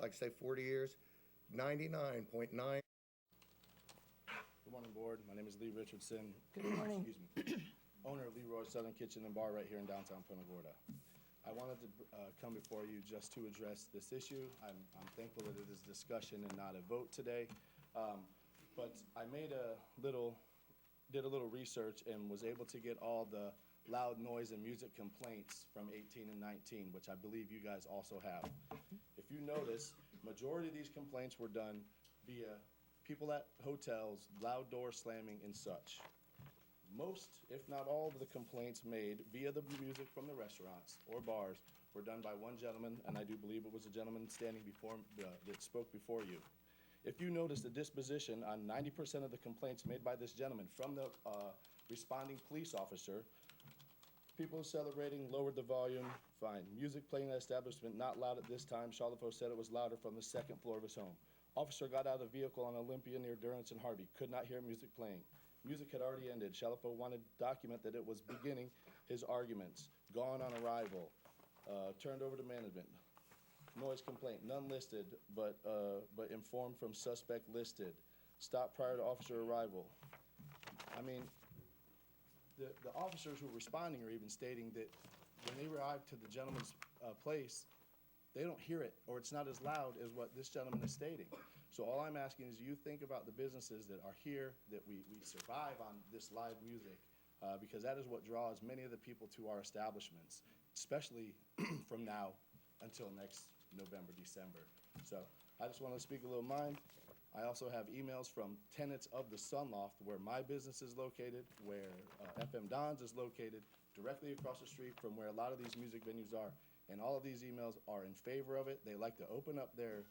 like to say 40 years, 99.9. Good morning, board. My name is Lee Richardson. Good morning. Excuse me. Owner of Leroy's Southern Kitchen and Bar right here in downtown Punta Gorda. I wanted to come before you just to address this issue. I'm thankful that it is discussion and not a vote today. But I did a little research and was able to get all the loud noise and music complaints from 18 and 19, which I believe you guys also have. If you notice, majority of these complaints were done via people at hotels, loud door slamming and such. Most, if not all, of the complaints made via the music from the restaurants or bars were done by one gentleman, and I do believe it was a gentleman standing before that spoke before you. If you notice the disposition on 90% of the complaints made by this gentleman from the responding police officer, people celebrating, lowered the volume, fine. Music playing at establishment, not loud at this time. Charlottesville said it was louder from the second floor of his home. Officer got out of the vehicle on Olympia near Durrance and Harvey, could not hear music playing. Music had already ended. Charlottesville wanted to document that it was beginning his arguments. Gone on arrival, turned over to management. Noise complaint, none listed, but informed from suspect listed. Stopped prior to officer arrival. I mean, the officers who were responding are even stating that when they arrive to the gentleman's place, they don't hear it, or it's not as loud as what this gentleman is stating. So all I'm asking is you think about the businesses that are here, that we survive on this live music, because that is what draws many of the people to our establishments, especially from now until next November, December. So I just want to speak a little mind. I also have emails from tenants of the Sun Loft where my business is located, where FM Don's is located, directly across the street from where a lot of these music venues are. And all of these emails are in favor of it. They like to open up their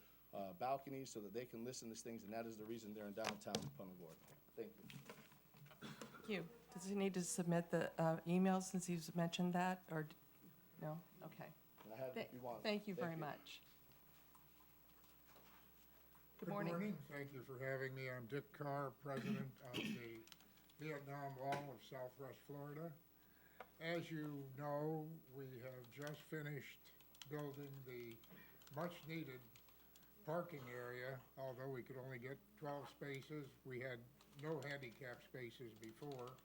balconies so that they can listen to things, and that is the reason they're in downtown Punta Gorda. Thank you. Thank you. Does he need to submit the email since he's mentioned that, or, no? Okay. And I have it if you want. Thank you very much. Good morning. Thank you for having me. I'm Dick Carr, president of the Vietnam Wall of Southwest Florida. As you know, we have just finished building the much-needed parking area, although we could only get 12 spaces. We had no handicap spaces before.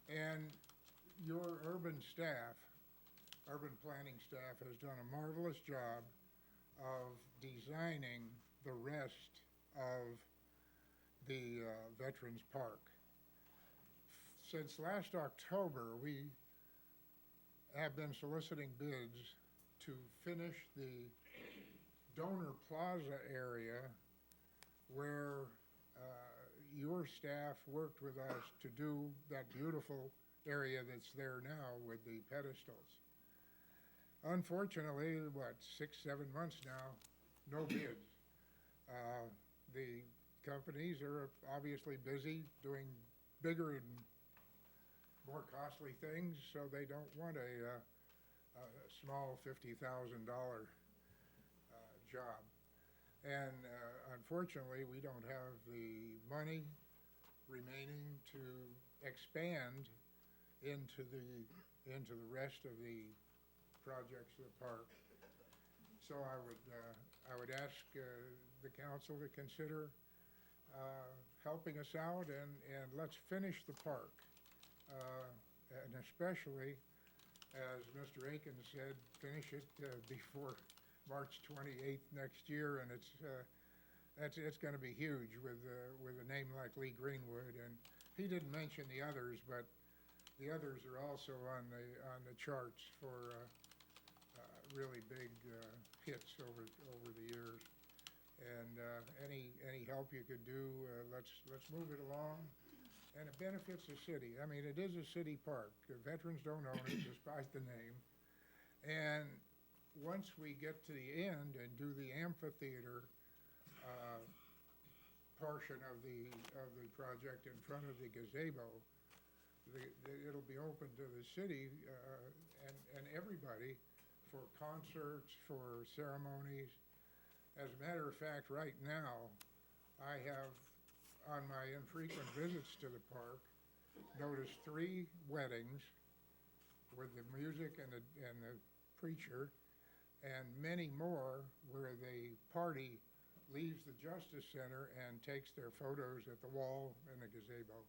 And your urban planning staff has done a marvelous job of designing the rest of the Veterans Park. Since last October, we have been soliciting bids to finish the Donor Plaza area where your staff worked with us to do that beautiful area that's there now with the pedestals. Unfortunately, 6-7 months now, no bids. The companies are obviously busy doing bigger and more costly things, so they don't want a small $50,000 job. And unfortunately, we don't have the money remaining to expand into the rest of the projects of the park. So I would ask the council to consider helping us out, and let's finish the park. And especially, as Mr. Akins said, finish it before March 28th next year, and it's going to be huge with a name like Lee Greenwood. And he didn't mention the others, but the others are also on the charts for really big hits over the years. And any help you could do, let's move it along. And it benefits the city. I mean, it is a city park. The veterans don't own it, despite the name. And once we get to the end and do the amphitheater portion of the project in front of the gazebo, it'll be open to the city and everybody for concerts, for ceremonies. As a matter of fact, right now, I have, on my infrequent visits to the park, noticed 3 weddings with the music and the preacher, and many more where the party leaves the Justice Center and takes their photos at the wall and the gazebo.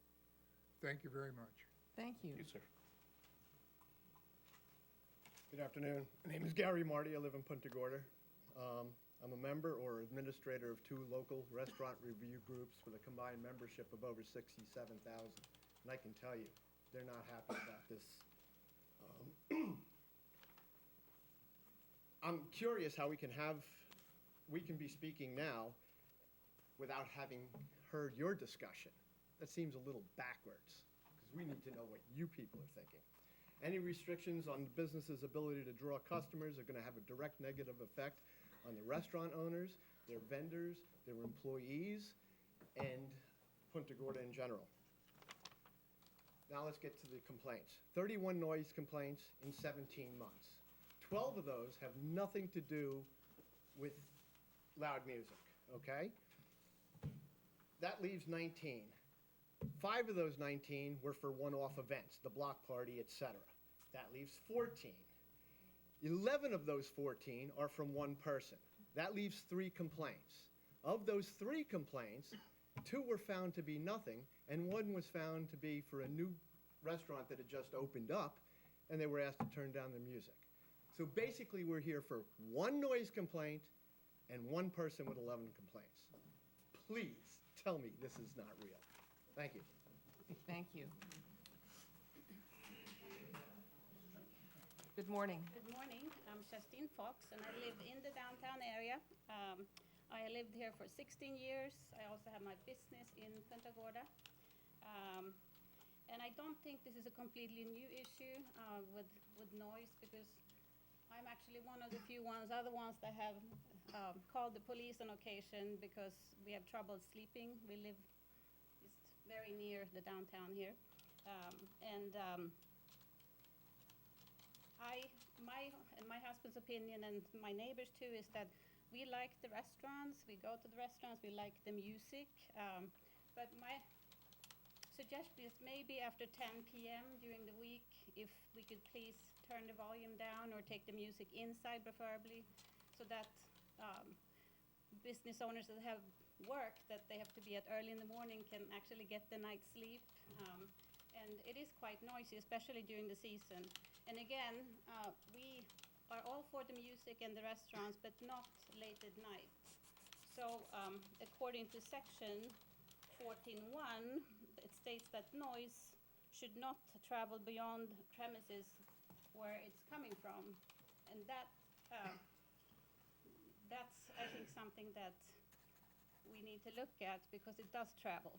Thank you very much. Thank you. You, sir. Good afternoon. My name is Gary Marty. I live in Punta Gorda. I'm a member or administrator of 2 local restaurant review groups with a combined membership of over 67,000. And I can tell you, they're not happy about this. I'm curious how we can be speaking now without having heard your discussion. That seems a little backwards, because we need to know what you people are thinking. Any restrictions on the business's ability to draw customers are going to have a direct negative effect on the restaurant owners, their vendors, their employees, and Punta Gorda in general. Now let's get to the complaints. 31 noise complaints in 17 months. 12 of those have nothing to do with loud music, okay? That leaves 19. 5 of those 19 were for one-off events, the block party, etc. That leaves 14. 11 of those 14 are from one person. That leaves 3 complaints. Of those 3 complaints, 2 were found to be nothing, and 1 was found to be for a new restaurant that had just opened up, and they were asked to turn down the music. So basically, we're here for 1 noise complaint and 1 person with 11 complaints. Please tell me this is not real. Thank you. Thank you. Good morning. Good morning. I'm Justine Fox, and I live in the downtown area. I lived here for 16 years. I also have my business in Punta Gorda. And I don't think this is a completely new issue with noise, because I'm actually one of the few other ones that have called the police on occasion because we have trouble sleeping. We live just very near the downtown here. My husband's opinion, and my neighbors too, is that we like the restaurants. We go to the restaurants. We like the music. But my suggestion is maybe after 10 p.m. during the week, if we could please turn the volume down or take the music inside preferably, so that business owners that have work that they have to be at early in the morning can actually get the night's sleep. And it is quite noisy, especially during the season. And again, we are all for the music and the restaurants, but not late at night. So according to section 14.1, it states that noise should not travel beyond premises where it's coming from. And that's, I think, something that we need to look at, because it does travel.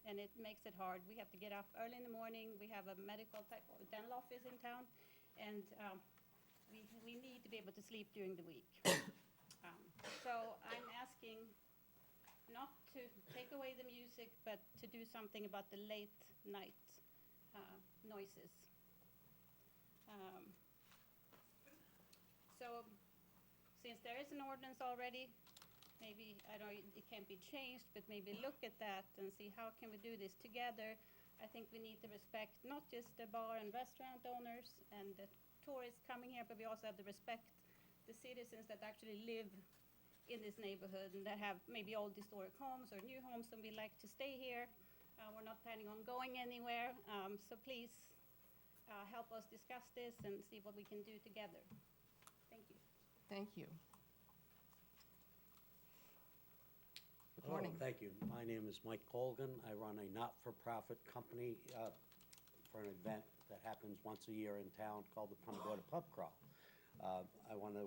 And it makes it hard. We have to get up early in the morning. We have a medical type of dental office in town, and we need to be able to sleep during the week. So I'm asking not to take away the music, but to do something about the late night noises. So since there is an ordinance already, maybe, I know it can't be changed, but maybe look at that and see how can we do this together. I think we need to respect not just the bar and restaurant owners and the tourists coming here, but we also have to respect the citizens that actually live in this neighborhood and that have maybe old historic homes or new homes, and we like to stay here. We're not planning on going anywhere, so please help us discuss this and see what we can do together. Thank you. Thank you. Good Hello, morning. thank you. My name is Mike Colgan. I run a not-for-profit company for an event that happens once a year in town called the Punta Gorda Pub Crawl. I want to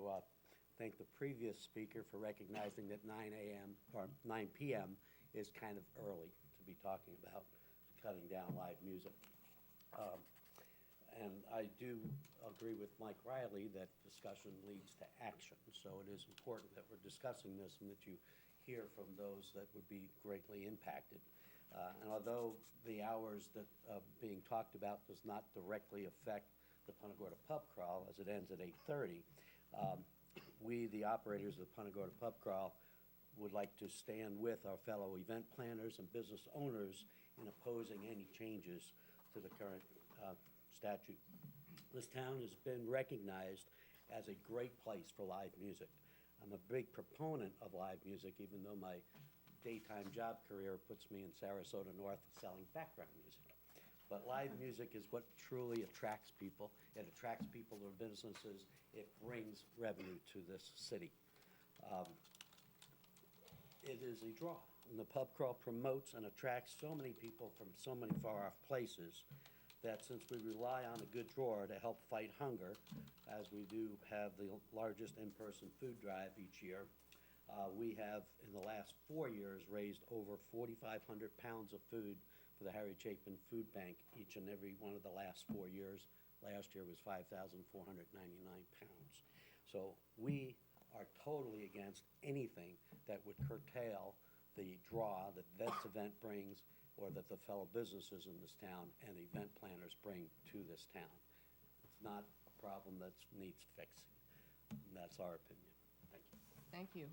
thank the previous speaker for recognizing that 9 p.m. is kind of early to be talking about cutting down live music. And I do agree with Mike Riley that discussion leads to action. So it is important that we're discussing this and that you hear from those that would be greatly impacted. And although the hours that being talked about does not directly affect the Punta Gorda Pub Crawl, as it ends at 8:30, we, the operators of the Punta Gorda Pub Crawl, would like to stand with our fellow event planners and business owners in opposing any changes to the current statute. This town has been recognized as a great place for live music. I'm a big proponent of live music, even though my daytime job career puts me in Sarasota North selling background music. But live music is what truly attracts people. It attracts people to businesses. It brings revenue to this city. It is a draw. And the pub crawl promotes and attracts so many people from so many far-off places that since we rely on a good drawer to help fight hunger, as we do have the largest in-person food drive each year, we have, in the last 4 years, raised over 4,500 pounds of food for the Harry Chapin Food Bank each and every one of the last 4 years. Last year was 5,499 pounds. So we are totally against anything that would curtail the draw that this event brings or that the fellow businesses in this town and event planners bring to this town. It's not a problem that needs fixing. And that's our opinion. Thank you. Thank you.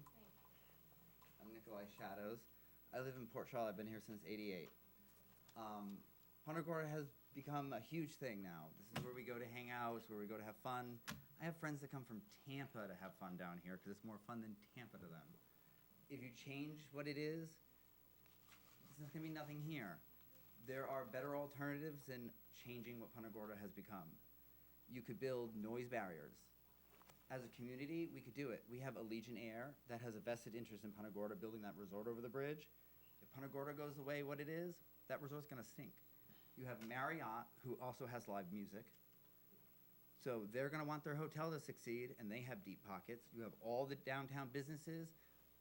I'm Nikolai Shadows. I live in Port Charlotte. I've been here since '88. Punta Gorda has become a huge thing now. This is where we go to hang out. It's where we go to have fun. I have friends that come from Tampa to have fun down here because it's more fun than Tampa to them. If you change what it is, there's going to be nothing here. There are better alternatives than changing what Punta Gorda has become. You could build noise barriers. As a community, we could do it. We have Allegiant Air that has a vested interest in Punta Gorda building that resort over the bridge. If Punta Gorda goes the way what it is, that resort's going to stink. You have Marriott, who also has live music. So they're going to want their hotel to succeed, and they have deep pockets. You have all the downtown businesses.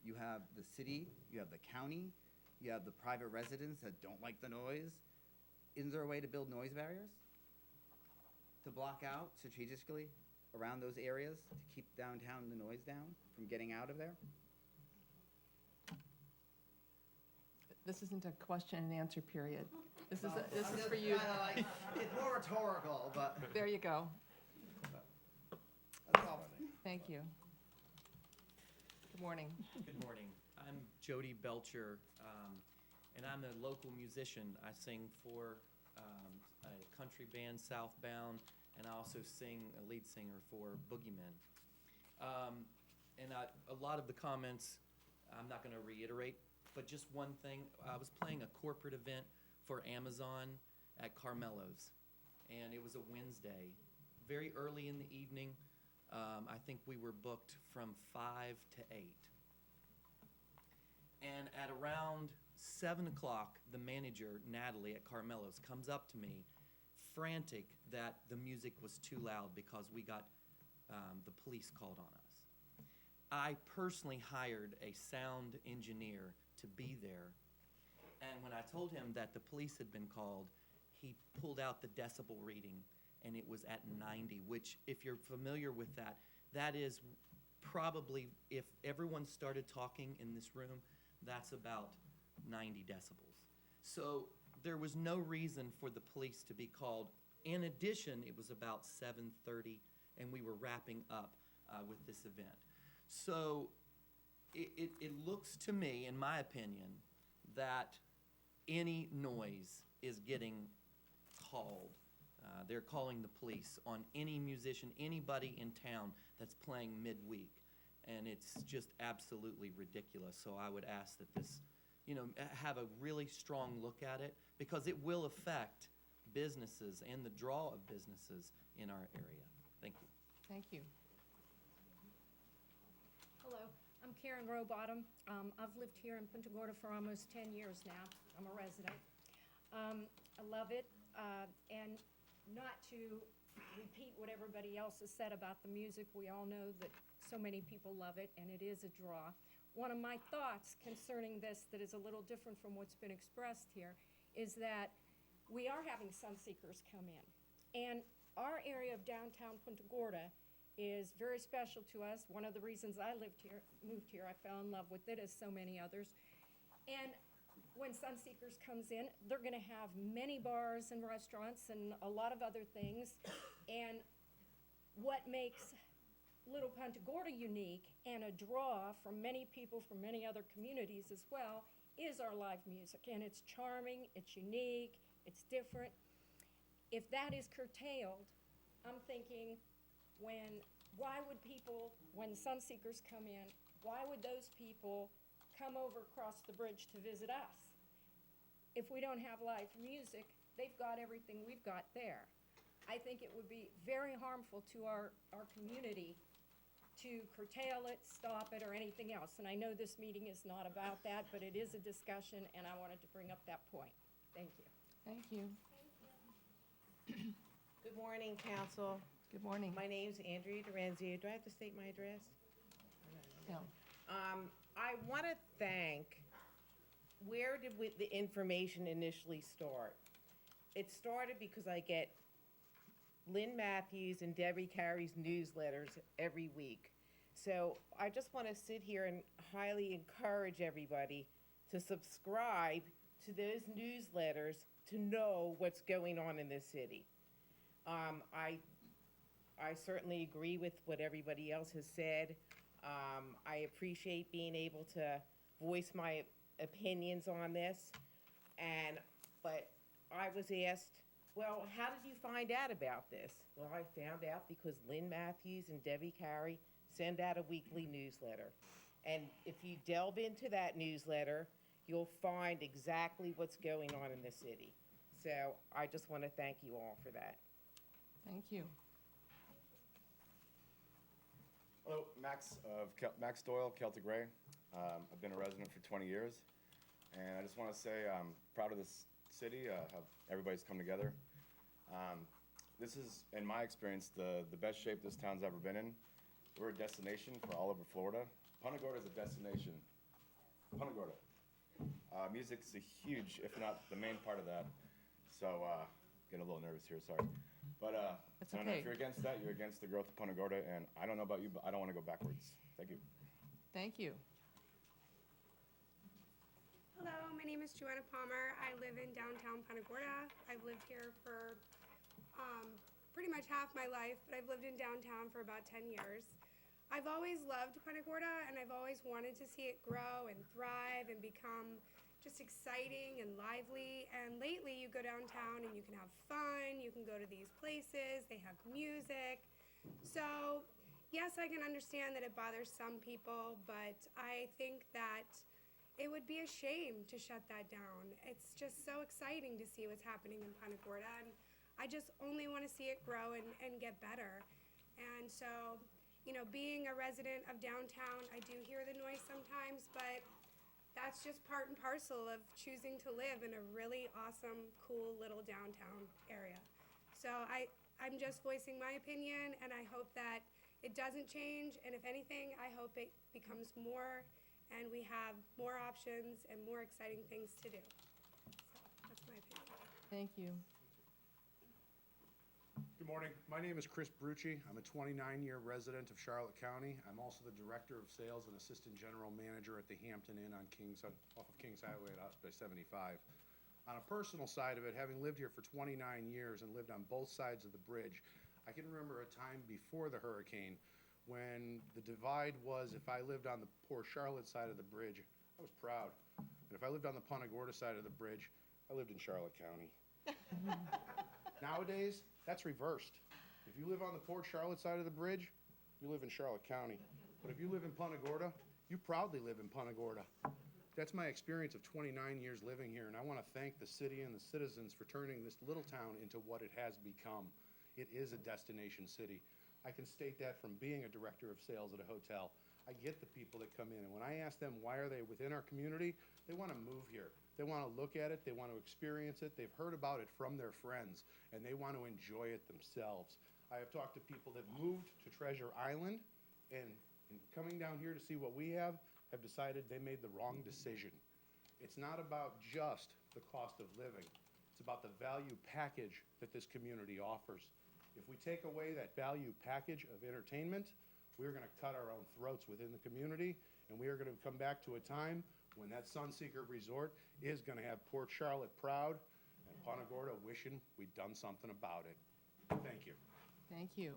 You have the city. You have the county. You have the private residents that don't like the noise. Isn't there a way to build noise barriers? To block out strategically around those areas to keep downtown the noise down from getting out of there? This isn't a question and answer period. This is for you. It's more rhetorical, but There you go. that's all. Thank you. Good morning. Good morning. I'm Jody Belcher, and I'm a local musician. I sing for a country band, Southbound, and I also sing a lead singer for Boogeymen. A lot of the comments I'm not going to reiterate, but just one thing. I was playing a corporate event for Amazon at Carmelo's, and it was a Wednesday, very early in the evening. I think we were booked from 5 to 8. And at around 7 o'clock, the manager, Natalie, at Carmelo's, comes up to me, frantic that the music was too loud because we got the police called on us. I personally hired a sound engineer to be there, and when I told him that the police had been called, he pulled out the decibel reading, and it was at 90, which, if you're familiar with that, that is probably, if everyone started talking in this room, that's about 90 decibels. So there was no reason for the police to be called. In addition, it was about 7:30, and we were wrapping up with this event. So it looks to me, in my opinion, that any noise is getting called. They're calling the police on any musician, anybody in town that's playing midweek. And it's just absolutely ridiculous. So I would ask that this, have a really strong look at it, because it will affect businesses and the draw of businesses in our area. Thank you. Thank you. Hello, I'm Karen Robottom. I've lived here in Punta Gorda for almost 10 years now. I'm a resident. I love it, and not to repeat what everybody else has said about the music, we all know that so many people love it, and it is a draw. One of my thoughts concerning this that is a little different from what's been expressed here is that we are having Sunseekers come in. And our area of downtown Punta Gorda is very special to us. One of the reasons I moved here, I fell in love with it, as so many others. And when Sunseekers comes in, they're gonna have many bars and restaurants and a lot of other things. And what makes Little Punta Gorda unique and a draw for many people from many other communities as well is our live music. And it's charming, it's unique, it's different. If that is curtailed, I'm thinking when why would people, when Sunseekers come in, why would those people come over across the bridge to visit us? If we don't have live music, they've got everything we've got there. I think it would be very harmful to our community to curtail it, stop it, or anything else. And I know this meeting is not about that, but it is a discussion, and I wanted to bring up that point. Thank you. Thank you. Good morning, council. Good morning. My name's Andrea Durenzio. Do I have to state my address? No. I want to thank, where did the information initially start? It started because I get Lynn Matthews and Debbie Carey's newsletters every week. So I just want to sit here and highly encourage everybody to subscribe to those newsletters to know what's going on in this city. I certainly agree with what everybody else has said. I appreciate being able to voice my opinions on this. But I was asked, well, how did you find out about this? Well, I found out because Lynn Matthews and Debbie Carey send out a weekly newsletter. And if you delve into that newsletter, you'll find exactly what's going on in the city. So I just want to thank you all for that. Thank you. Hello, Max Doyle, Celtic Ray. I've been a resident for 20 years, and I just want to say I'm proud of this city, how everybody's come together. This is, in my experience, the best shape this town's ever been in. We're a destination for all over Florida. Punta Gorda is a destination. Punta Gorda. Music's a huge, if not the main part of that. So, getting a little nervous here, sorry. But It's I don't know, okay. if you're against that, you're against the growth of Punta Gorda, and I don't know about you, but I don't want to go backwards. Thank you. Thank you. Hello, my name is Joanna Palmer. I live in downtown Punta Gorda. I've lived here for pretty much half my life, but I've lived in downtown for about 10 years. I've always loved Punta Gorda, and I've always wanted to see it grow and thrive and become just exciting and lively. And lately, you go downtown and you can have fun. You can go to these places. They have music. So, yes, I can understand that it bothers some people, but I think that it would be a shame to shut that down. It's just so exciting to see what's happening in Punta Gorda, and I just only want to see it grow and get better. And so, you know, being a resident of downtown, I do hear the noise sometimes, but that's just part and parcel of choosing to live in a really awesome, cool little downtown area. So I'm just voicing my opinion, and I hope that it doesn't change, and if anything, I hope it becomes more, and we have more options and more exciting things to do. So that's my opinion. Thank you. Good morning. My name is Chris Brucci. I'm a 29-year resident of Charlotte County. I'm also the Director of Sales and Assistant General Manager at the Hampton Inn off of Kings Highway at Osprey 75. On a personal side of it, having lived here for 29 years and lived on both sides of the bridge, I can remember a time before the hurricane when the divide was, if I lived on the poor Charlotte side of the bridge, I was proud. And if I lived on the Punta Gorda side of the bridge, I lived in Charlotte County. Nowadays, that's reversed. If you live on the Port Charlotte side of the bridge, you live in Charlotte County. But if you live in Punta Gorda, you proudly live in Punta Gorda. That's my experience of 29 years living here, and I want to thank the city and the citizens for turning this little town into what it has become. It is a destination city. I can state that from being a director of sales at a hotel. I get the people that come in, and when I ask them why are they within our community, they want to move here. They want to look at it, they want to experience it, they've heard about it from their friends, and they want to enjoy it themselves. I have talked to people that moved to Treasure Island, and coming down here to see what we have decided they made the wrong decision. It's not about just the cost of living. It's about the value package that this community offers. If we take away that value package of entertainment, we're going to cut our own throats within the community, and we are going to come back to a time when that Sunseeker Resort is going to have Port Charlotte proud and Punta Gorda wishing we'd done something about it. Thank you. Thank you.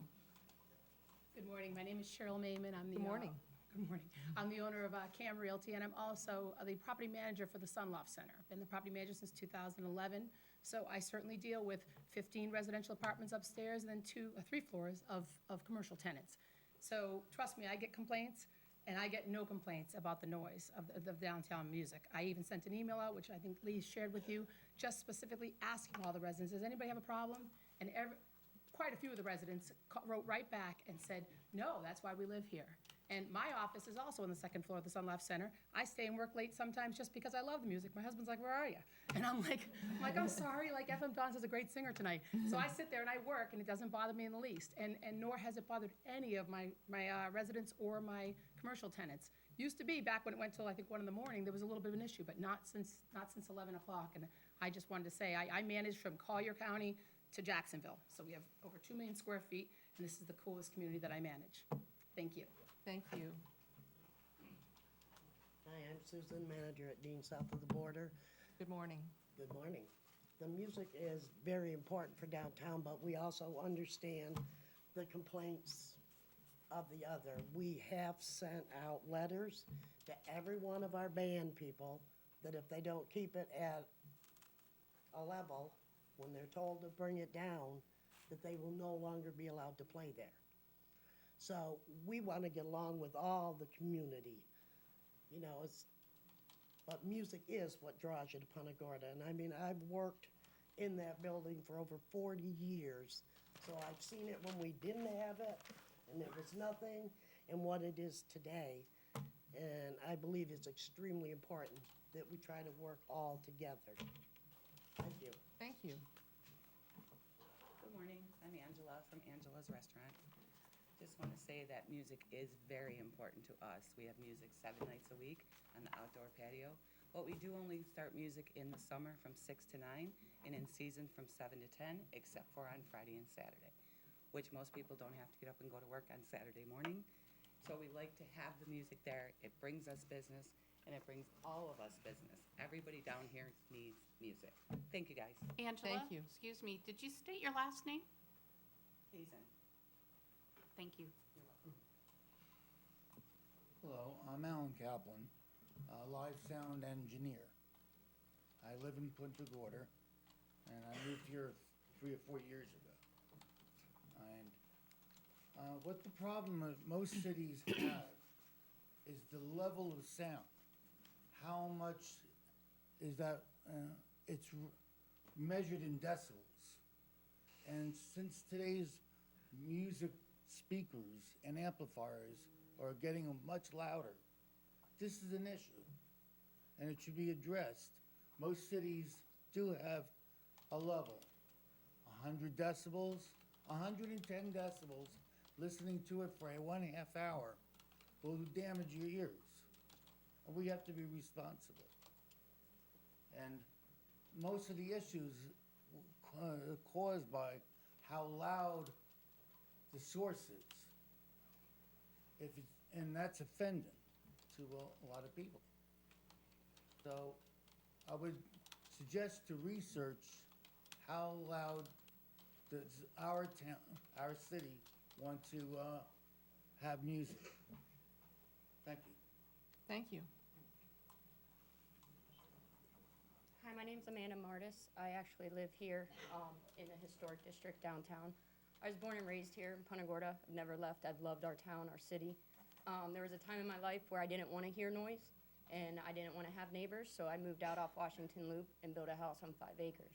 Good morning. My name is Cheryl Nieman. I'm the Good morning. Good morning. I'm the owner of Cam Realty, and I'm also the property manager for the Sunloft Center. Been the property manager since 2011, so I certainly deal with 15 residential apartments upstairs and then 3 floors of commercial tenants. So trust me, I get complaints, and I get no complaints about the noise of the downtown music. I even sent an email out, which I think Lee shared with you, just specifically asking all the residents, does anybody have a problem? And quite a few of the residents wrote right back and said, no, that's why we live here. And my office is also on the second floor of the Sun Life Center. I stay and work late sometimes just because I love the music. My husband's like, where are you? And I'm like, I'm sorry, like FM Don's is a great singer tonight. So I sit there and I work, and it doesn't bother me in the least. And nor has it bothered any of my residents or my commercial tenants. Used to be, back when it went till I think 1 in the morning, there was a little bit of an issue, but not since 11 o'clock. And I just wanted to say, I manage from Collier County to Jacksonville. So we have over 2 million square feet, and this is the coolest community that I manage. Thank you. Thank you. Hi, I'm Susan, manager at Dean South of the Border. Good morning. Good morning. The music is very important for downtown, but we also understand the complaints of the other. We have sent out letters to every one of our band people that if they don't keep it at a level, when they're told to bring it down, that they will no longer be allowed to play there. So we want to get along with all the community. You know, but music is what draws you to Punta Gorda. And I mean, I've worked in that building for over 40 years. So I've seen it when we didn't have it, and it was nothing, and what it is today. And I believe it's extremely important that we try to work all together. Thank you. Thank you. Good morning, I'm Angela from Angela's Restaurant. Just want to say that music is very important to us. We have music 7 nights a week on the outdoor patio, but we do only start music in the summer from 6 to 9 and in season from 7 to 10, except for on Friday and Saturday, which most people don't have to get up and go to work on Saturday morning. So we like to have the music there. It brings us business, and it brings all of us business. Everybody down here needs music. Thank you, guys. Angela? Thank you. Excuse me, did you state your last name? Hazen. Thank you. Hello, I'm Alan Kaplan, a live sound engineer. I live in Punta Gorda, and I moved here 3 or 4 years ago. And what the problem that most cities have is the level of sound. How much is that? It's measured in decibels. And since today's music speakers and amplifiers are getting much louder, this is an issue, and it should be addressed. Most cities do have a level, 100 decibels, 110 decibels. Listening to it for 1/2 hour will damage your ears, and we have to be responsible. And most of the issues caused by how loud the source is. And that's offending to a lot of people. So I would suggest to research how loud does our town, our city, want to have music. Thank you. Thank you. Hi, my name's Amanda Martis. I actually live here in the historic district downtown. I was born and raised here in Punta Gorda. I've never left. I've loved our town, our city. There was a time in my life where I didn't want to hear noise, and I didn't want to have neighbors, so I moved out off Washington Loop and built a house on 5 acres.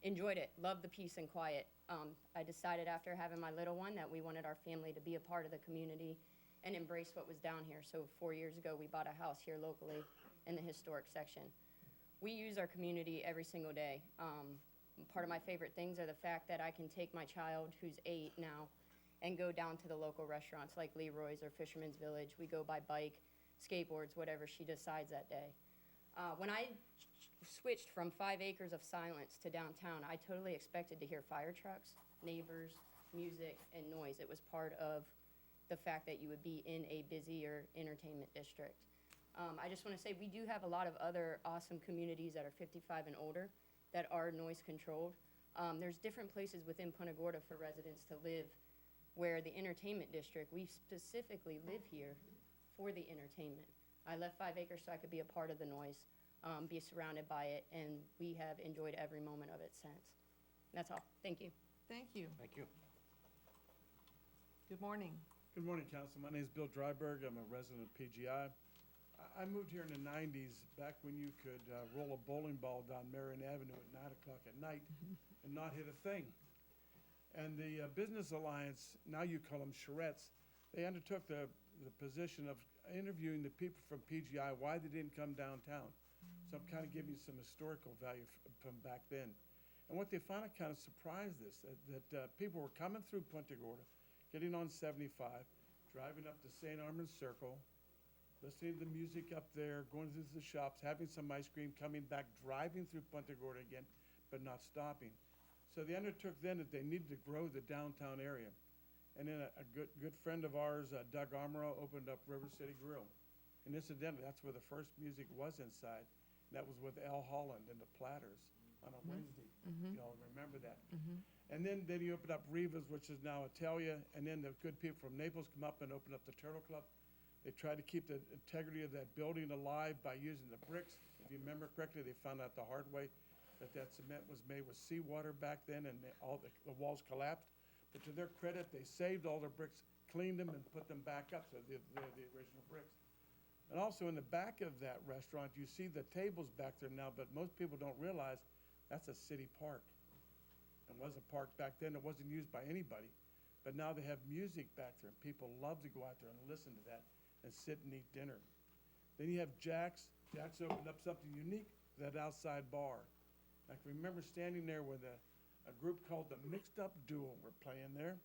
Enjoyed it, loved the peace and quiet. I decided after having my little one that we wanted our family to be a part of the community and embrace what was down here. So 4 years ago, we bought a house here locally in the historic section. We use our community every single day. Part of my favorite things are the fact that I can take my child, who's 8 now, and go down to the local restaurants like Leroy's or Fisherman's Village. We go by bike, skateboards, whatever she decides that day. When I switched from 5 acres of silence to downtown, I totally expected to hear fire trucks, neighbors, music, and noise. It was part of the fact that you would be in a busier entertainment district. I just want to say we do have a lot of other awesome communities that are 55 and older that are noise controlled. There's different places within Punta Gorda for residents to live where the entertainment district, we specifically live here for the entertainment. I left 5 acres so I could be a part of the noise, be surrounded by it, and we have enjoyed every moment of it since. That's all. Thank you. Thank you. Thank you. Good morning. Good morning, Council. My name is Bill Dreiberg. I'm a resident of PGI. I moved here in the 90s, back when you could roll a bowling ball down Marion Avenue at 9 o'clock at night and not hit a thing. And the Business Alliance, now you call them charrettes, they undertook the position of interviewing the people from PGI, why they didn't come downtown. So I'm kind of giving you some historical value from back then. And what they found out kind of surprised us, that people were coming through Punta Gorda, getting on 75, driving up to St. Armand's Circle, listening to the music up there, going to the shops, having some ice cream, coming back, driving through Punta Gorda again, but not stopping. So they undertook then that they needed to grow the downtown area. And then a good friend of ours, Doug Armorow, opened up River City Grill. And incidentally, that's where the first music was inside. And that was with Al Holland and the Platters on a Wednesday. Y'all remember that. And then he opened up Riva's, which is now Italia. And then the good people from Naples come up and open up the Turtle Club. They tried to keep the integrity of that building alive by using the bricks. If you remember correctly, they found out the hard way that cement was made with seawater back then, and all the walls collapsed. But to their credit, they saved all their bricks, cleaned them, and put them back up, so they're the original bricks. And also in the back of that restaurant, you see the tables back there now, but most people don't realize that's a city park. It was a park back then. It wasn't used by anybody. But now they have music back there, and people love to go out there and listen to that and sit and eat dinner. Then you have Jack's. Jack's opened up something unique, that outside bar. I can remember standing there with a group called the Mixed Up Duo were playing there.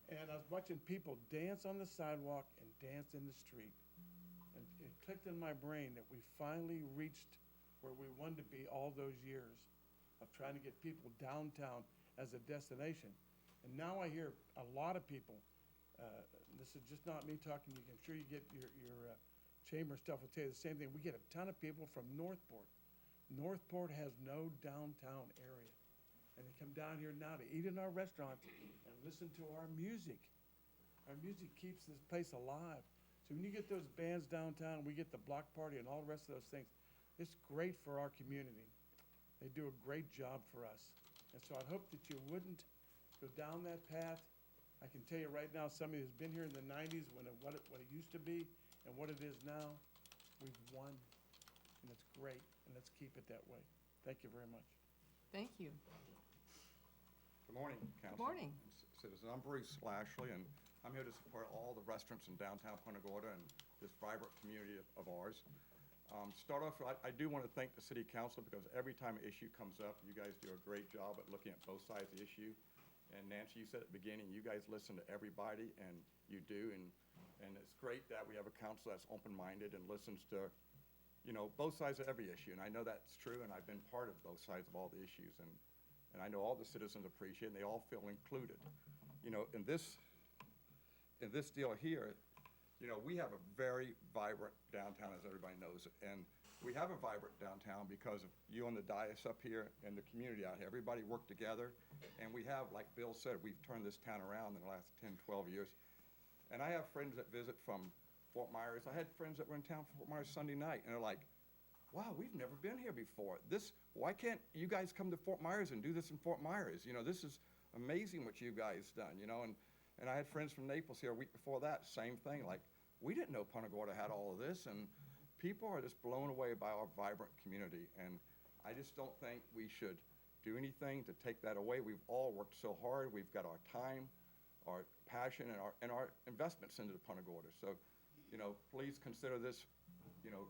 And I was watching people dance on the sidewalk and dance in the street. And it clicked in my brain that we finally reached where we wanted to be all those years of trying to get people downtown as a destination. And now I hear a lot of people, this is just not me talking, I'm sure you get your chamber stuff will tell you the same thing. We get a ton of people from Northport. Northport has no downtown area. And they come down here now to eat in our restaurants and listen to our music. Our music keeps this place alive. So when you get those bands downtown, we get the block party and all the rest of those things, it's great for our community. They do a great job for us. And so I'd hope that you wouldn't go down that path. I can tell you right now, somebody who's been here in the 90s when what it used to be and what it is now, we've won. And it's great. And let's keep it that way. Thank you very much. Thank you. Good morning, Council. Good morning. Citizens, I'm Bruce Lashley, and I'm here to support all the restaurants in downtown Punta Gorda and this vibrant community of ours. Start off, I do want to thank the City Council because every time an issue comes up, you guys do a great job at looking at both sides of the issue. And Nancy, you said at the beginning, you guys listen to everybody, and you do. And it's great that we have a council that's open-minded and listens to, you know, both sides of every issue. And I know that's true, and I've been part of both sides of all the issues. And I know all the citizens appreciate it, and they all feel included. You know, in this deal here, you know, we have a very vibrant downtown, as everybody knows. And we have a vibrant downtown because of you on the dais up here and the community out here. Everybody worked together. And we have, like Bill said, we've turned this town around in the last 10, 12 years. And I have friends that visit from Fort Myers. I had friends that were in town for Fort Myers Sunday night, and they're like, wow, we've never been here before. Why can't you guys come to Fort Myers and do this in Fort Myers? You know, this is amazing what you guys done, you know. And I had friends from Naples here a week before that, same thing. Like, we didn't know Punta Gorda had all of this, and people are just blown away by our vibrant community. And I just don't think we should do anything to take that away. We've all worked so hard. We've got our time, our passion, and our investments into the Punta Gorda. So, you know, please consider this, you know,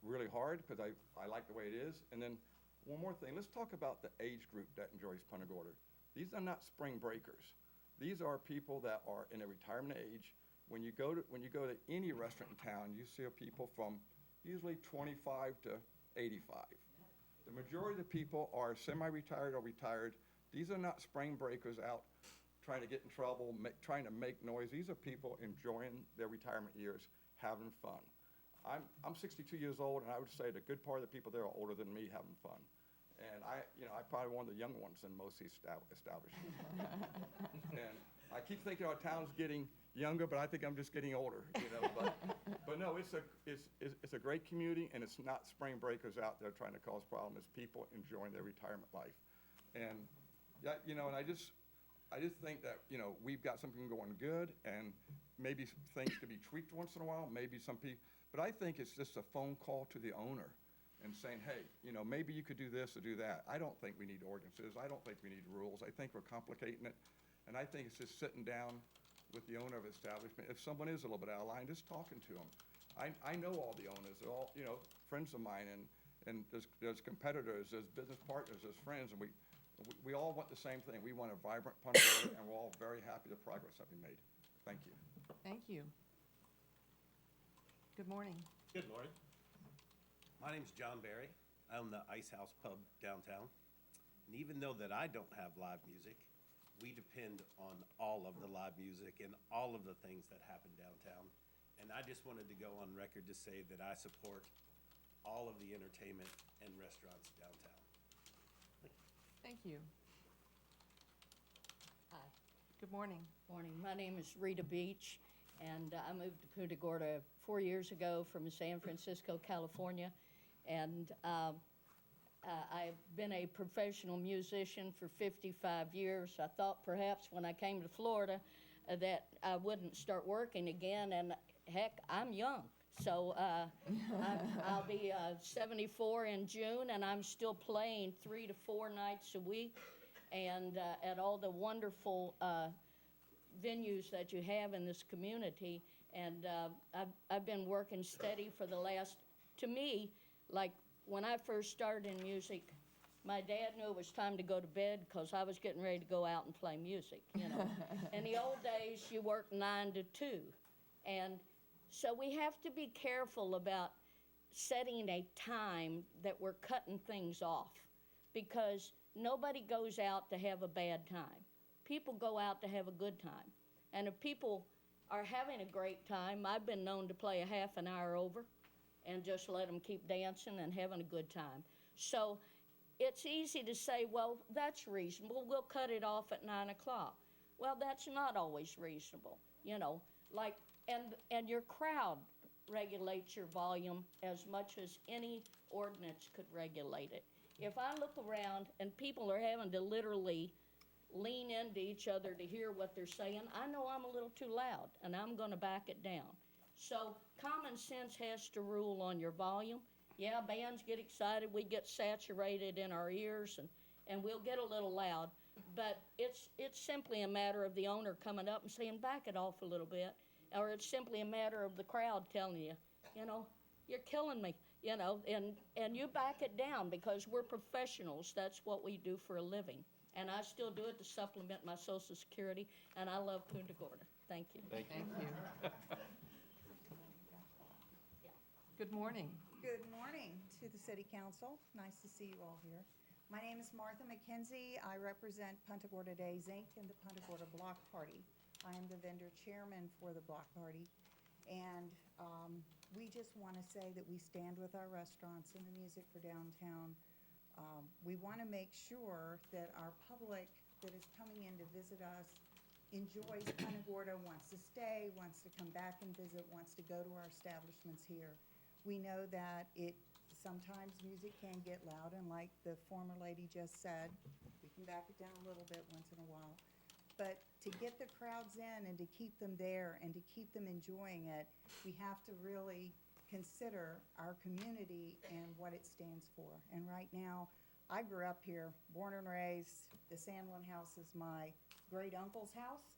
really hard because I like the way it is. And then one more thing, let's talk about the age group that enjoys Punta Gorda. These are not spring breakers. These are people that are in a retirement age. When you go to any restaurant in town, you see people from usually 25 to 85. The majority of the people are semi-retired or retired. These are not spring breakers out trying to get in trouble, trying to make noise. These are people enjoying their retirement years, having fun. I'm 62 years old, and I would say the good part of the people there are older than me having fun. And I'm probably one of the young ones in most of these establishments. And I keep thinking our town's getting younger, but I think I'm just getting older, you know. But no, it's a great community, and it's not spring breakers out there trying to cause problems. It's people enjoying their retirement life. And yeah, you know, and I just I just think that, you know, we've got something going good, and maybe things could be tweaked once in a while, maybe some people, but I think it's just a phone call to the owner and saying, hey, you know, maybe you could do this or do that. I don't think we need ordinances. I don't think we need rules. I think we're complicating it. And I think it's just sitting down with the owner of the establishment. If someone is a little bit out of line, just talking to them. I know all the owners. They're all, you know, friends of mine, and there's competitors, there's business partners, there's friends, and we all want the same thing. We want a vibrant Punta Gorda, and we're all very happy the progress that we made. Thank you. Thank you. Good morning. Good morning. My name's John Barry. I own the Ice House Pub downtown. And even though that I don't have live music, we depend on all of the live music and all of the things that happen downtown. And I just wanted to go on record to say that I support all of the entertainment and restaurants downtown. Thank you. Hi. Good morning. Morning. My name is Rita Beach, and I moved to Punta Gorda 4 years ago from San Francisco, California. And I've been a professional musician for 55 years. I thought perhaps when I came to Florida that I wouldn't start working again, and heck, I'm young. So I'll be 74 in June, and I'm still playing 3 to 4 nights a week, and at all the wonderful venues that you have in this community. And I've been working steady for the last, to me, like when I first started in music, my dad knew it was time to go to bed because I was getting ready to go out and play music, you know. In the old days, you worked 9 to 2. And so we have to be careful about setting a time that we're cutting things off, because nobody goes out to have a bad time. People go out to have a good time. And if people are having a great time, I've been known to play a half an hour over and just let them keep dancing and having a good time. So it's easy to say, well, that's reasonable. We'll cut it off at 9 o'clock. Well, that's not always reasonable, you know. Like, and your crowd regulates your volume as much as any ordinance could regulate it. If I look around and people are having to literally lean into each other to hear what they're saying, I know I'm a little too loud, and I'm going to back it down. So common sense has to rule on your volume. Yeah, bands get excited, we get saturated in our ears, and we'll get a little loud, but it's simply a matter of the owner coming up and saying, back it off a little bit, or it's simply a matter of the crowd telling you, you know, you're killing me, you know, and you back it down, because we're professionals. That's what we do for a living. And I still do it to supplement my Social Security, and I love Punta Gorda. Thank you. Thank you. Good morning. Good morning to the City Council. Nice to see you all here. My name is Martha Mackenzie. I represent Punta Gorda Days, Inc. and the Punta Gorda Block Party. I am the vendor chairman for the Block Party. And we just want to say that we stand with our restaurants and the music for downtown. We want to make sure that our public that is coming in to visit us enjoys Punta Gorda, wants to stay, wants to come back and visit, wants to go to our establishments here. We know that sometimes music can get loud, and like the former lady just said, we can back it down a little bit once in a while. But to get the crowds in and to keep them there and to keep them enjoying it, we have to really consider our community and what it stands for. And right now, I grew up here, born and raised. The Sandlin House is my great uncle's house.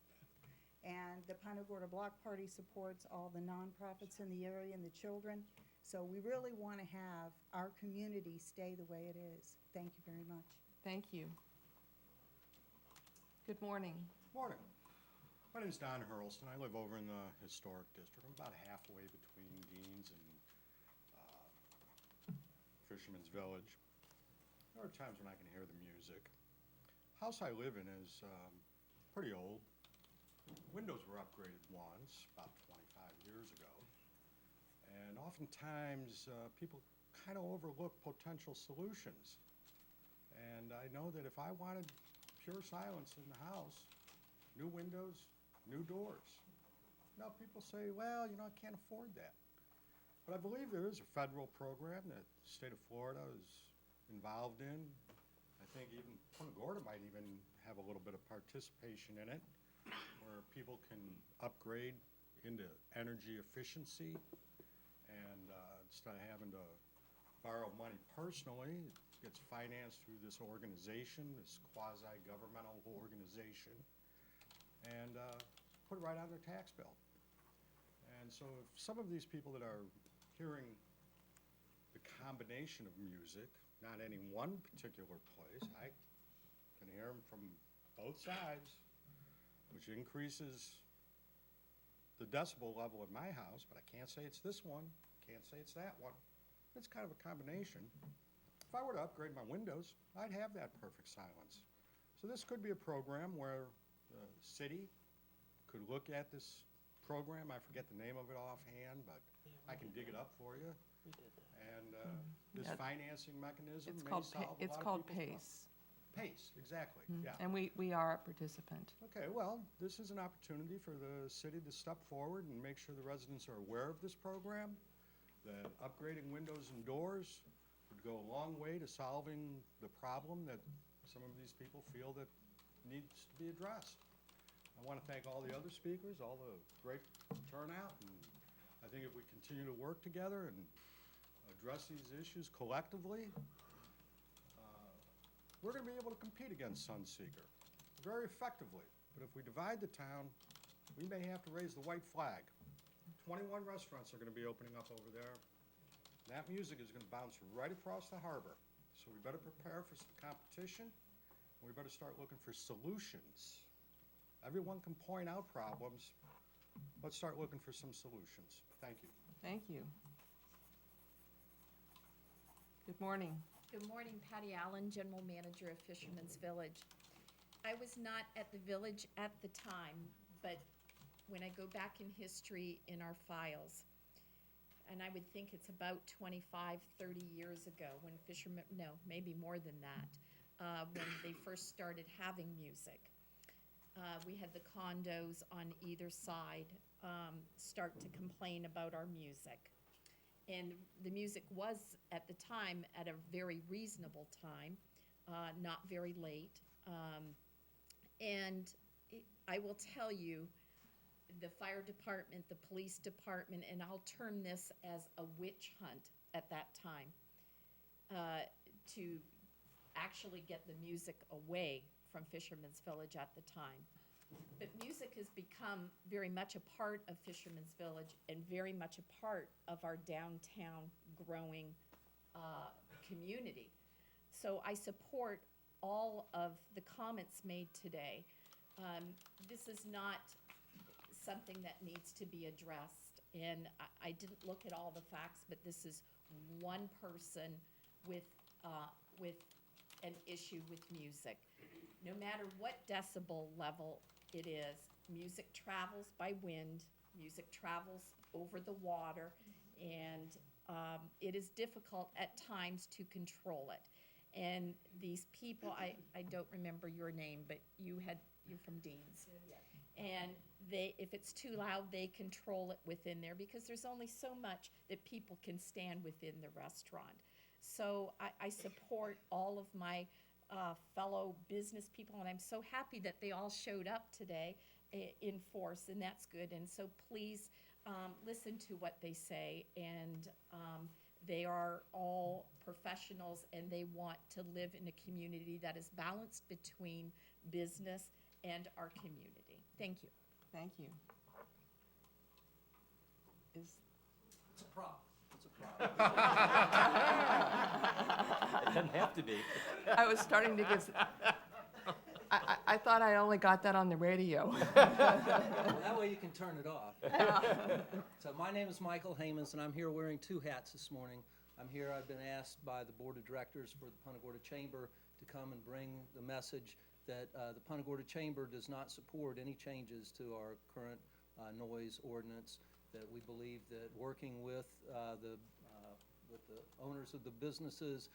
And the Punta Gorda Block Party supports all the nonprofits in the area and the children. So we really want to have our community stay the way it is. Thank you very much. Thank you. Good morning. Morning. My name is Don Hurlston. I live over in the Historic District. I'm about halfway between Deans and Fisherman's Village. There are times when I can hear the music. House I live in is pretty old. Windows were upgraded once, about 25 years ago. And oftentimes, people kind of overlook potential solutions. And I know that if I wanted pure silence in the house, new windows, new doors. Now people say, well, you know, I can't afford that. But I believe there is a federal program that the state of Florida is involved in. I think even Punta Gorda might even have a little bit of participation in it, where people can upgrade into energy efficiency, and instead of having to borrow money personally, it gets financed through this organization, this quasi-governmental organization, and put it right on their tax bill. And so if some of these people that are hearing the combination of music, not any one particular place, I can hear them from both sides, which increases the decibel level at my house, but I can't say it's this one, can't say it's that one. It's kind of a combination. If I were to upgrade my windows, I'd have that perfect silence. So this could be a program where the city could look at this program. I forget the name of it offhand, but I can dig it up for you. And this Yeah. financing mechanism It's may called, solve a lot it's of called people's PACE. PACE, exactly, Mhm. yeah. And we are a participant. Okay, well, this is an opportunity for the city to step forward and make sure the residents are aware of this program, that upgrading windows and doors would go a long way to solving the problem that some of these people feel that needs to be addressed. I want to thank all the other speakers, all the great turnout, and I think if we continue to work together and address these issues collectively, we're going to be able to compete against Sunseeker very effectively. But if we divide the town, we may have to raise the white flag. 21 restaurants are going to be opening up over there. That music is going to bounce right across the harbor. So we better prepare for some competition, and we better start looking for solutions. Everyone can point out problems. Let's start looking for some solutions. Thank you. Thank you. Good morning. Good morning, Patty Allen, General Manager of Fisherman's Village. I was not at the village at the time, but when I go back in history in our files, and I would think it's about 25, 30 years ago when fishermen, no, maybe more than that, when they first started having music. We had the condos on either side start to complain about our music. And the music was, at the time, at a very reasonable time, not very late. I will tell you, the fire department, the police department, and I'll term this as a witch hunt at that time, to actually get the music away from Fisherman's Village at the time. But music has become very much a part of Fisherman's Village and very much a part of our downtown growing community. So I support all of the comments made today. This is not something that needs to be addressed. And I didn't look at all the facts, but this is one person with an issue with music. No matter what decibel level it is, music travels by wind, music travels over the water, and it is difficult at times to control it. And these people, I don't remember your name, but you're from Dean's. And if it's too loud, they control it within there because there's only so much that people can stand within the restaurant. So I support all of my fellow business people, and I'm so happy that they all showed up today in force, and that's good. And so please listen to what they say, and they are all professionals, and they want to live in a community that is balanced between business and our community. Thank you. Thank you. It's a problem. It's a problem. It doesn't have to be. I was starting to get, I thought I only got that on the radio. That way you can turn it off. So my name is Michael Heyman, and I'm here wearing two hats this morning. I'm here, I've been asked by the Board of Directors for the Punta Gorda Chamber to come and bring the message that the Punta Gorda Chamber does not support any changes to our current noise ordinance, that we believe that working with the owners of the businesses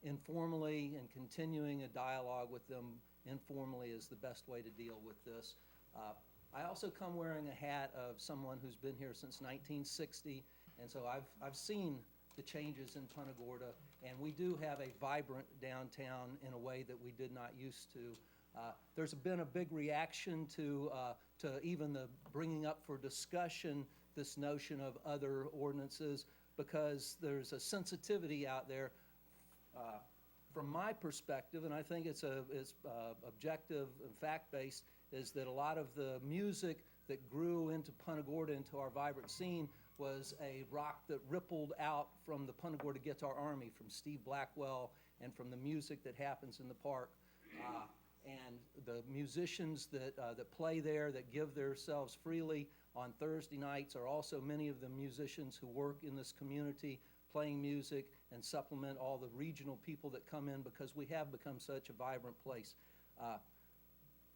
informally and continuing a dialogue with them informally is the best way to deal with this. I also come wearing a hat of someone who's been here since 1960, and so I've seen the changes in Punta Gorda, and we do have a vibrant downtown in a way that we did not used to. There's been a big reaction to even the bringing up for discussion this notion of other ordinances, because there's a sensitivity out there. From my perspective, and I think it's objective and fact-based, is that a lot of the music that grew into Punta Gorda, into our vibrant scene, was a rock that rippled out from the Punta Gorda Guitar Army, from Steve Blackwell, and from the music that happens in the park. And the musicians that play there, that give themselves freely on Thursday nights, are also many of the musicians who work in this community playing music and supplement all the regional people that come in, because we have become such a vibrant place.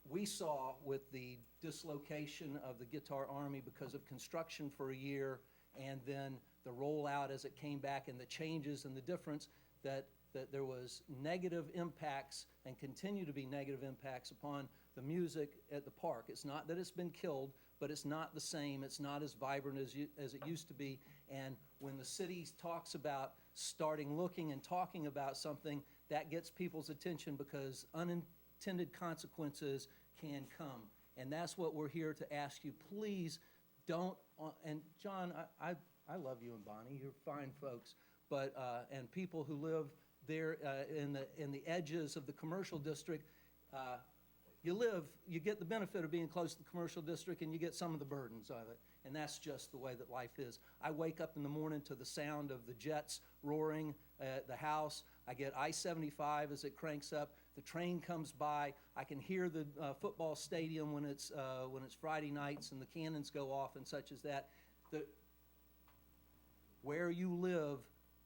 We saw with the dislocation of the Guitar Army because of construction for a year, and then the rollout as it came back, and the changes and the difference, that there was negative impacts and continue to be negative impacts upon the music at the park. It's not that it's been killed, but it's not the same. It's not as vibrant as it used to be. And when the city talks about starting looking and talking about something, that gets people's attention, because unintended consequences can come. And that's what we're here to ask you. Please don't, and John, I love you and Bonnie, you're fine folks, but, and people who live there in the edges of the commercial district, you get the benefit of being close to the commercial district, and you get some of the burdens of it. And that's just the way that life is. I wake up in the morning to the sound of the jets roaring at the house. I get I-75 as it cranks up. The train comes by. I can hear the football stadium when it's Friday nights and the cannons go off and such as that. Where you live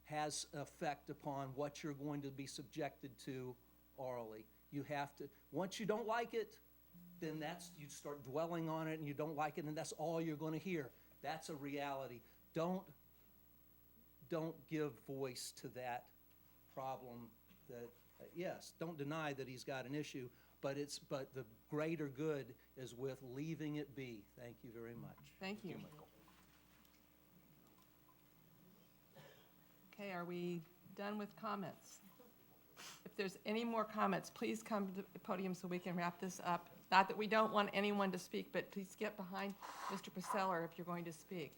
has effect upon what you're going to be subjected to orally. You have to, once you don't like it, then you start dwelling on it, and you don't like it, and that's all you're going to hear. That's a reality. Don't give voice to that problem. That yes, don't deny that he's got an issue, but the greater good is with leaving it be. Thank you very much. Thank you. Okay, are we done with comments? If there's any more comments, please come to the podium so we can wrap this up. Not that we don't want anyone to speak, but please get behind Mr. Priscilla if you're going to speak.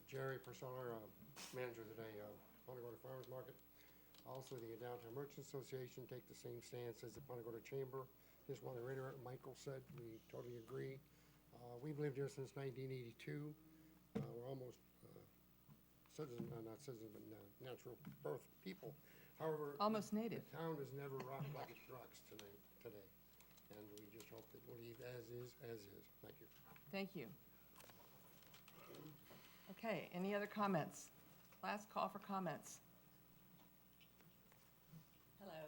Jerry Priscilla, manager today of Punta Gorda Farmers Market. Also, the Downtown Merchants Association take the same stance as the Punta Gorda Chamber. Just want to reiterate what Michael said. We totally agree. We've lived here since 1982. We're almost not citizens, but natural birth people. However, almost native. The town has never rocked like it rocks today. And we just hope that we'll leave as is, as is. Thank you. Thank you. Okay, any other comments? Last call for comments. Hello.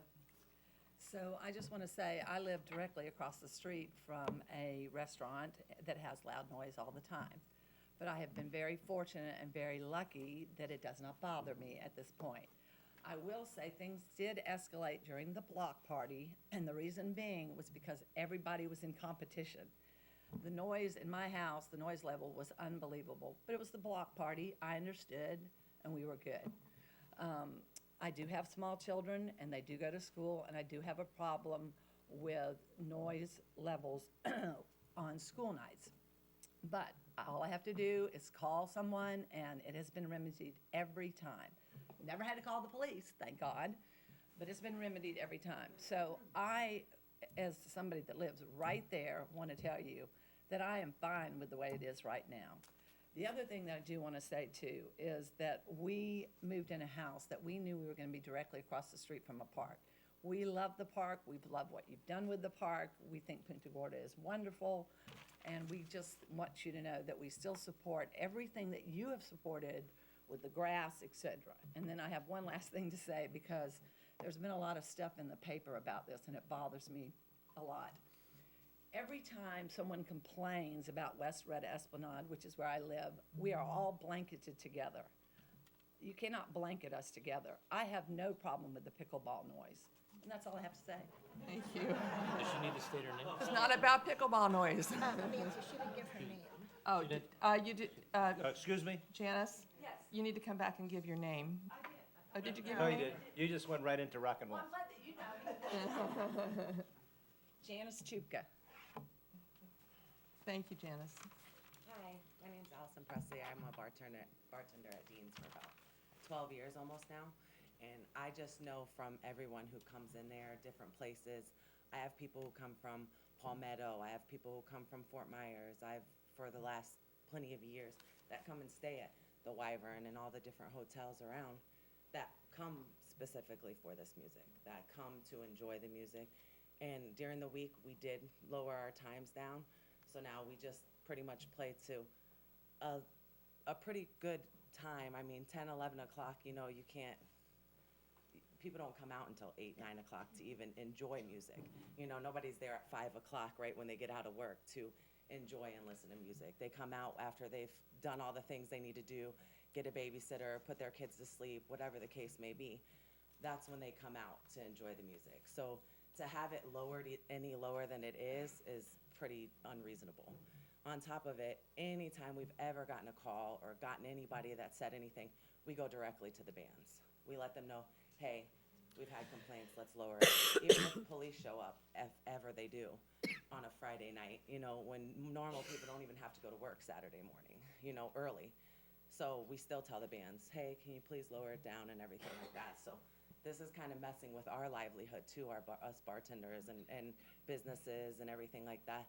So I just want to say, I live directly across the street from a restaurant that has loud noise all the time. But I have been very fortunate and very lucky that it does not bother me at this point. I will say things did escalate during the block party, and the reason being was because everybody was in competition. The noise in my house, the noise level was unbelievable, but it was the block party. I understood, and we were good. I do have small children, and they do go to school, and I do have a problem with noise levels on school nights. But all I have to do is call someone, and it has been remedied every time. Never had to call the police, thank God, but it's been remedied every time. So I, as somebody that lives right there, want to tell you that I am fine with the way it is right now. The other thing that I do want to say too is that we moved in a house that we knew we were going to be directly across the street from a park. We love the park. We love what you've done with the park. We think Punta Gorda is wonderful. And we just want you to know that we still support everything that you have supported with the grass, etc. And then I have one last thing to say, because there's been a lot of stuff in the paper about this, and it bothers me a lot. Every time someone complains about West Red Esplanade, which is where I live, we are all blanketed together. You cannot blanket us together. I have no problem with the pickleball noise. And that's all I have to say. Thank you. Does she need to state her name? It's not about pickleball noise. That means you shouldn't give her name. Oh, She did? you did, Excuse me? Janice? Yes. You need to come back and give your name. I did. Oh, did you give No, your you name? didn't. You just went right into rock and roll. Well, I'm glad that you know. Janice Chupka. Thank you, Janice. Hi, my name's Allison Presley. I'm a bartender at Dean's for about 12 years almost now. And I just know from everyone who comes in there, different places. I have people who come from Palmetto. I have people who come from Fort Myers. I've, for the last plenty of years, that come and stay at the Wyvern and all the different hotels around that come specifically for this music, that come to enjoy the music. And during the week, we did lower our times down. So now we just pretty much play to a pretty good time. I mean, 10, 11 o'clock, you know, you can't, people don't come out until 8, 9 o'clock to even enjoy music. You know, nobody's there at 5 o'clock, right, when they get out of work to enjoy and listen to music. They come out after they've done all the things they need to do, get a babysitter, put their kids to sleep, whatever the case may be. That's when they come out to enjoy the music. So to have it lowered any lower than it is pretty unreasonable. On top of it, anytime we've ever gotten a call or gotten anybody that said anything, we go directly to the bands. We let them know, hey, we've had complaints, let's lower it. Even if the police show up, if ever they do, on a Friday night, you know, when normal people don't even have to go to work Saturday morning, you know, early. So we still tell the bands, hey, can you please lower it down and everything like that. So this is kind of messing with our livelihood too, us bartenders and businesses and everything like that,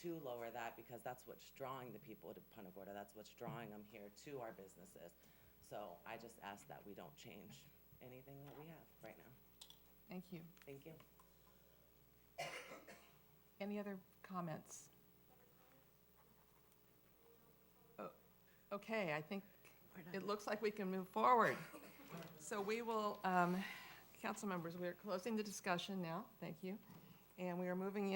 to lower that, because that's what's drawing the people to Punta Gorda. That's what's drawing them here to our businesses. So I just ask that we don't change anything that we have right now. Thank you. Thank you. Any other comments? Okay, I think it looks like we can move forward. So we will, council members, we are closing the discussion now. Thank you. And we are moving in.